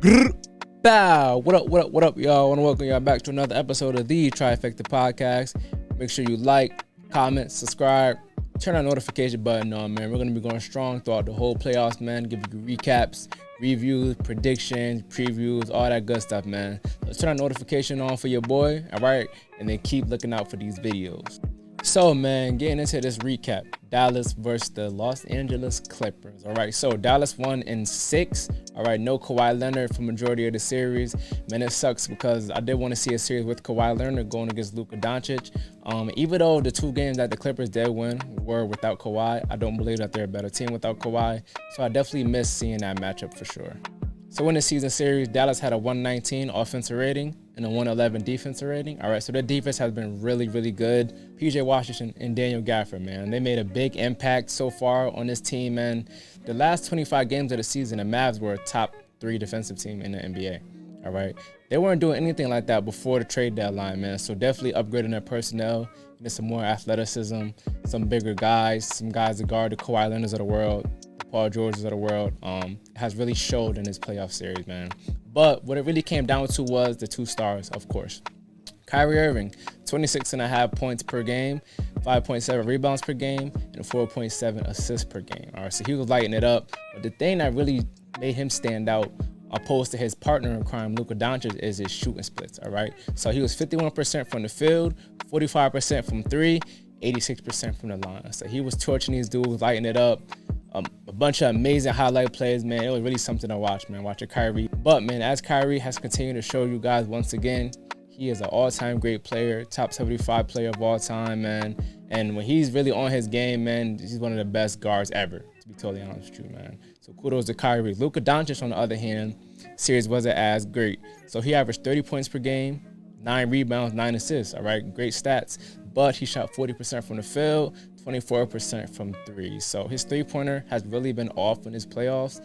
Bow. What up, y'all? I want to welcome y'all back to another episode of the Trifecta Podcast. Make sure you like, comment, subscribe, turn that notification button on, man. We're going to be going strong throughout the whole playoffs, man. Give you recaps, reviews, predictions, previews, all that good stuff, man. Let's turn that notification on for your boy, all right? And then keep looking out for these videos. So, man, getting into this recap, Dallas versus the Los Angeles Clippers. All right, so Dallas won in 6. All right, no Kawhi Leonard for majority of the series. Man, it sucks because I did want to see a series with Kawhi Leonard going against Luka Doncic. Even though the 2 games that the Clippers did win were without Kawhi, I don't believe that they're a better team without Kawhi. So I definitely miss seeing that matchup for sure. So in the season series, Dallas had a 119 offensive rating and a 111 defensive rating. All right, so their defense has been really, really good. PJ Washington and Daniel Gafford, man, they made a big impact so far on this team, man. The last 25 games of the season, the Mavs were a top 3 defensive team in the NBA. All right, they weren't doing anything like that before the trade deadline, man. So definitely upgrading their personnel, getting some more athleticism, some bigger guys, some guys that guard the Kawhi Leonards of the world, Paul George's of the world, has really showed in this playoff series, man. But what it really came down to was the 2 stars, of course. Kyrie Irving, 26.5 points per game, 5.7 rebounds per game, and 4.7 assists per game. All right, so he was lighting it up. But the thing that really made him stand out, opposed to his partner in crime, Luka Doncic, is his shooting splits. All right, so he was 51% from the field, 45% from 3, 86% from the line. So he was torching these dudes, lighting it up. A bunch of amazing highlight plays, man. It was really something to watch, man, watching Kyrie. But, man, as Kyrie has continued to show you guys once again, he is an all-time great player, top 75 player of all time, man. And when he's really on his game, man, he's one of the best guards ever, to be totally honest with you, man. So kudos to Kyrie. Luka Doncic, on the other hand, series wasn't as great. So he averaged 30 points per game, 9 rebounds, 9 assists, all right? Great stats. But he shot 40% from the field, 24% from 3. So his three-pointer has really been off in his playoffs.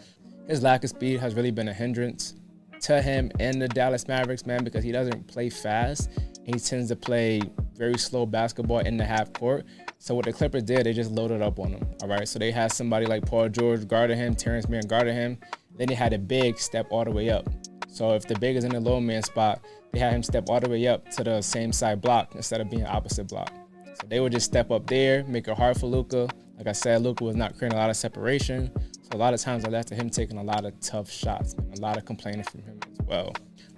His lack of speed has really been a hindrance to him and the Dallas Mavericks, man, because he doesn't play fast. He tends to play very slow basketball in the half court. So what the Clippers did, they just loaded up on him, all right? So they had somebody like Paul George guarding him, Terrence Mann guarding him. Then they had a big step all the way up. So if the big is in the low man spot, they had him step all the way up to the same side block instead of being opposite block. So they would just step up there, make it hard for Luka. Like I said, Luka was not creating a lot of separation. So a lot of times I led to him taking a lot of tough shots, man, a lot of complaining from him as well.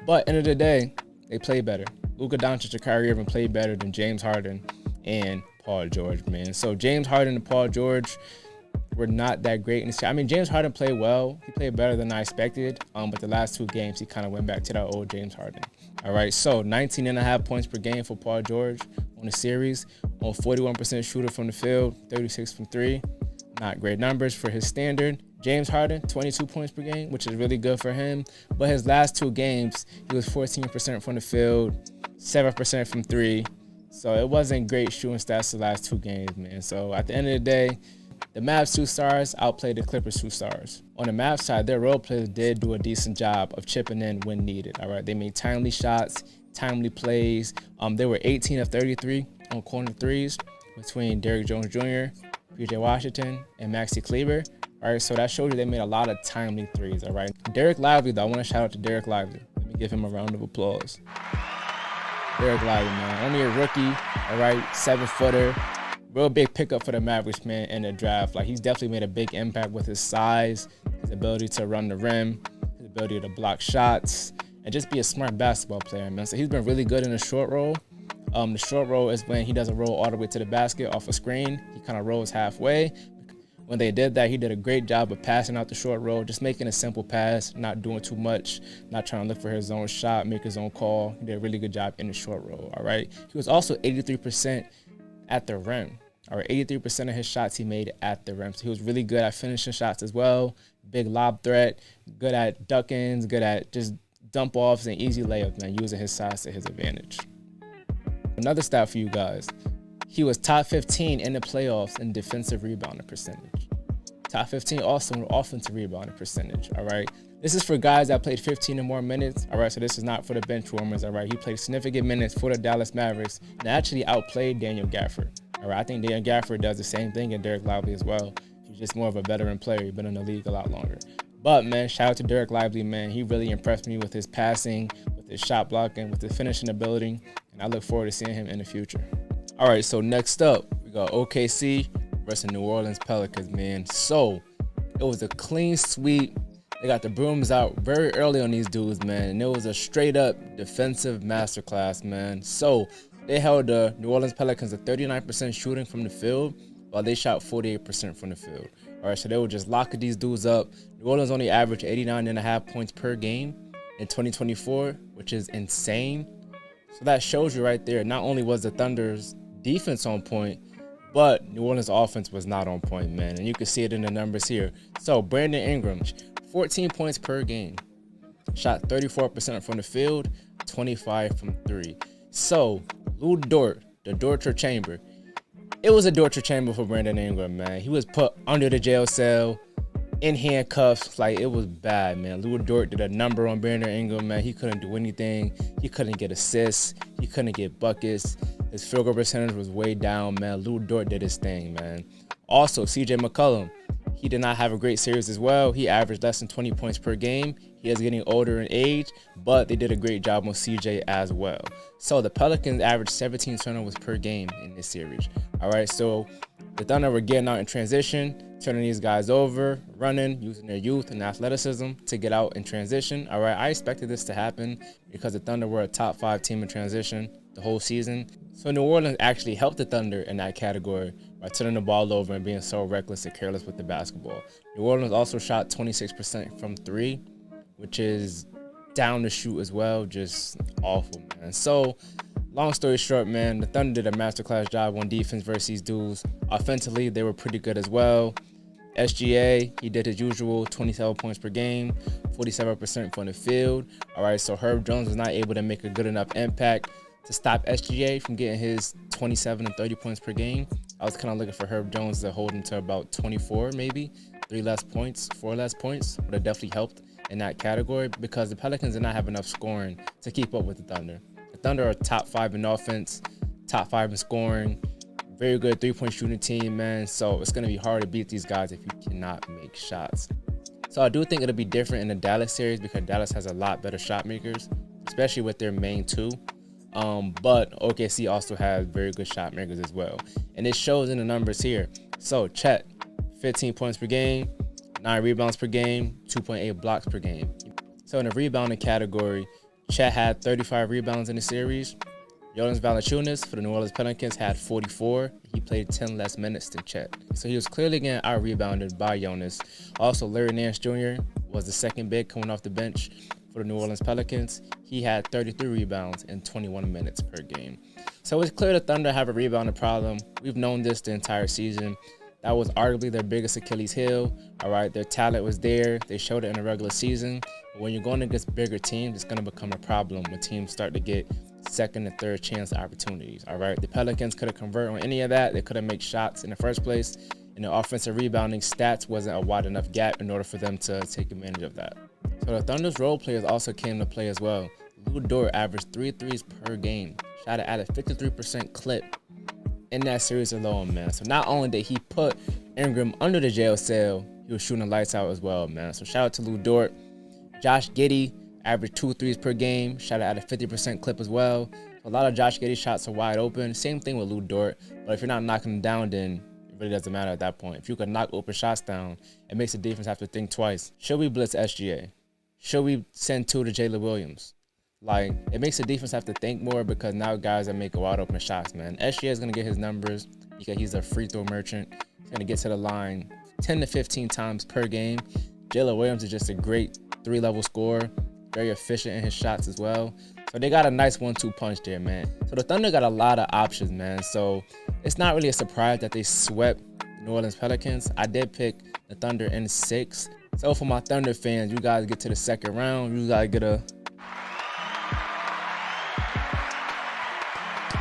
But end of the day, they play better. Luka Doncic and Kyrie Irving played better than James Harden and Paul George, man. So James Harden and Paul George were not that great in this game. I mean, James Harden played well. He played better than I expected. But the last 2 games, he kind of went back to that old James Harden. All right, so 19.5 points per game for Paul George on the series, on 41% shooter from the field, 36 from 3. Not great numbers for his standard. James Harden, 22 points per game, which is really good for him. But his last 2 games, he was 14% from the field, 7% from 3. So it wasn't great shooting stats the last 2 games, man. So at the end of the day, the Mavs 2 stars outplayed the Clippers 2 stars. On the Mavs side, their role players did do a decent job of chipping in when needed. All right, they made timely shots, timely plays. They were 18 of 33 on corner threes between Derrick Jones Jr., PJ Washington, and Maxi Kleber. All right, so that shows you they made a lot of timely threes. All right, Derek Lively, though, I want to shout out to Derek Lively. Let me give him a round of applause. Derek Lively, man, only a rookie. All right, 7-footer. Real big pickup for the Mavericks, man, in the draft. Like, he's definitely made a big impact with his size, his ability to run the rim, his ability to block shots, and just be a smart basketball player, man. So he's been really good in the short roll. The short roll is when he doesn't roll all the way to the basket off a screen. He kind of rolls halfway. When they did that, he did a great job of passing out the short roll, just making a simple pass, not doing too much, not trying to look for his own shot, make his own call. He did a really good job in the short roll, all right? He was also 83% at the rim. All right, 83% of his shots he made at the rim. So he was really good at finishing shots as well. Big lob threat, good at duck-ins, good at just dump-offs and easy layups, man, using his size to his advantage. Another stat for you guys. He was top 15 in the playoffs in defensive rebounding percentage. Top 15 also in offensive rebounding percentage, all right? This is for guys that played 15 or more minutes, all right? So this is not for the bench warmers, all right? He played significant minutes for the Dallas Mavericks and actually outplayed Daniel Gafford, all right? I think Daniel Gafford does the same thing, and Derek Lively as well. He's just more of a veteran player. He's been in the league a lot longer. But, man, shout out to Derek Lively, man. He really impressed me with his passing, with his shot blocking, with his finishing ability, and I look forward to seeing him in the future. All right, so next up, we got OKC versus New Orleans Pelicans, man. So, it was a clean sweep. They got the brooms out very early on these dudes, man, and it was a straight-up defensive masterclass, man. So, they held the New Orleans Pelicans to 39% shooting from the field, while they shot 48% from the field. All right, so they were just locking these dudes up. New Orleans only averaged 89.5 points per game in 2024, which is insane. So that shows you right there, not only was the Thunder's defense on point, but New Orleans' offense was not on point, man. And you can see it in the numbers here. So Brandon Ingram, 14 points per game. Shot 34% from the field, 25 from 3. So Lou Dort, the torture chamber. It was a torture chamber for Brandon Ingram, man. He was put under the jail cell, in handcuffs. Like, it was bad, man. Lou Dort did a number on Brandon Ingram, man. He couldn't do anything. He couldn't get assists. He couldn't get buckets. His field goal percentage was way down, man. Lou Dort did his thing, man. Also, CJ McCollum, he did not have a great series as well. He averaged less than 20 points per game. He is getting older in age, but they did a great job on CJ as well. So the Pelicans averaged 17 turnovers per game in this series. All right, so the Thunder were getting out in transition, turning these guys over, running, using their youth and athleticism to get out in transition. All right, I expected this to happen because the Thunder were a top 5 team in transition the whole season. So New Orleans actually helped the Thunder in that category by turning the ball over and being so reckless and careless with the basketball. New Orleans also shot 26% from 3, which is down to shoot as well. Just awful, man. So, long story short, man, the Thunder did a masterclass job on defense versus these dudes. Offensively, they were pretty good as well. SGA, he did his usual 27 points per game, 47% from the field. All right, so Herb Jones was not able to make a good enough impact to stop SGA from getting his 27 and 30 points per game. I was kind of looking for Herb Jones to hold him to about 24, maybe 4 less points would have definitely helped in that category because the Pelicans did not have enough scoring to keep up with the Thunder. The Thunder are top 5 in offense, top 5 in scoring, very good 3-point shooting team, man. So it's going to be hard to beat these guys if you cannot make shots. So I do think it'll be different in the Dallas series because Dallas has a lot better shot makers, especially with their main 2. But OKC also has very good shot makers as well. And it shows in the numbers here. So Chet, 15 points per game, 9 rebounds per game, 2.8 blocks per game. So in the rebounding category, Chet had 35 rebounds in the series. Jonas Valanciunas for the New Orleans Pelicans had 44. He played 10 less minutes than Chet. So he was clearly getting out-rebounded by Jonas. Also, Larry Nance Jr. was the second big coming off the bench for the New Orleans Pelicans. He had 33 rebounds in 21 minutes per game. So it's clear the Thunder have a rebounding problem. We've known this the entire season. That was arguably their biggest Achilles heel. All right, their talent was there. They showed it in the regular season. But when you're going against bigger teams, it's going to become a problem when teams start to get second and third chance opportunities. All right, the Pelicans couldn't convert on any of that. They couldn't make shots in the first place. And the offensive rebounding stats wasn't a wide enough gap in order for them to take advantage of that. So the Thunder's role players also came to play as well. Lou Dort averaged 3 threes per game, shot at a 53% clip in that series alone, man. So not only did he put Ingram under the jail cell, he was shooting the lights out as well, man. So shout out to Lou Dort. Josh Giddey averaged 2 threes per game, shot at a 50% clip as well. So a lot of Josh Giddey shots are wide open. Same thing with Lou Dort. But if you're not knocking them down, then it really doesn't matter at that point. If you can knock open shots down, it makes the defense have to think twice. Should we blitz SGA? Should we send 2 to Jalen Williams? Like, it makes the defense have to think more because now guys are making wide open shots, man. SGA is going to get his numbers because he's a free throw merchant. He's going to get to the line 10 to 15 times per game. Jalen Williams is just a great 3-level scorer, very efficient in his shots as well. So they got a nice 1-2 punch there, man. So the Thunder got a lot of options, man. So it's not really a surprise that they swept the New Orleans Pelicans. I did pick the Thunder in 6. So for my Thunder fans, you guys get to the second round, you guys get a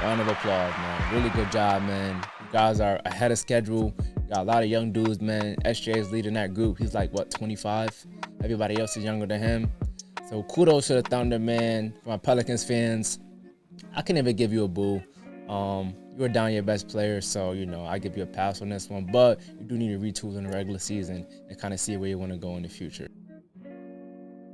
round of applause, man. Really good job, man. You guys are ahead of schedule. You got a lot of young dudes, man. SJ is leading that group. He's like, what, 25? Everybody else is younger than him. So kudos to the Thunder, man. For my Pelicans fans, I can never give you a boo. You were down your best player, so, you know, I give you a pass on this one. But you do need to retool in the regular season and kind of see where you want to go in the future.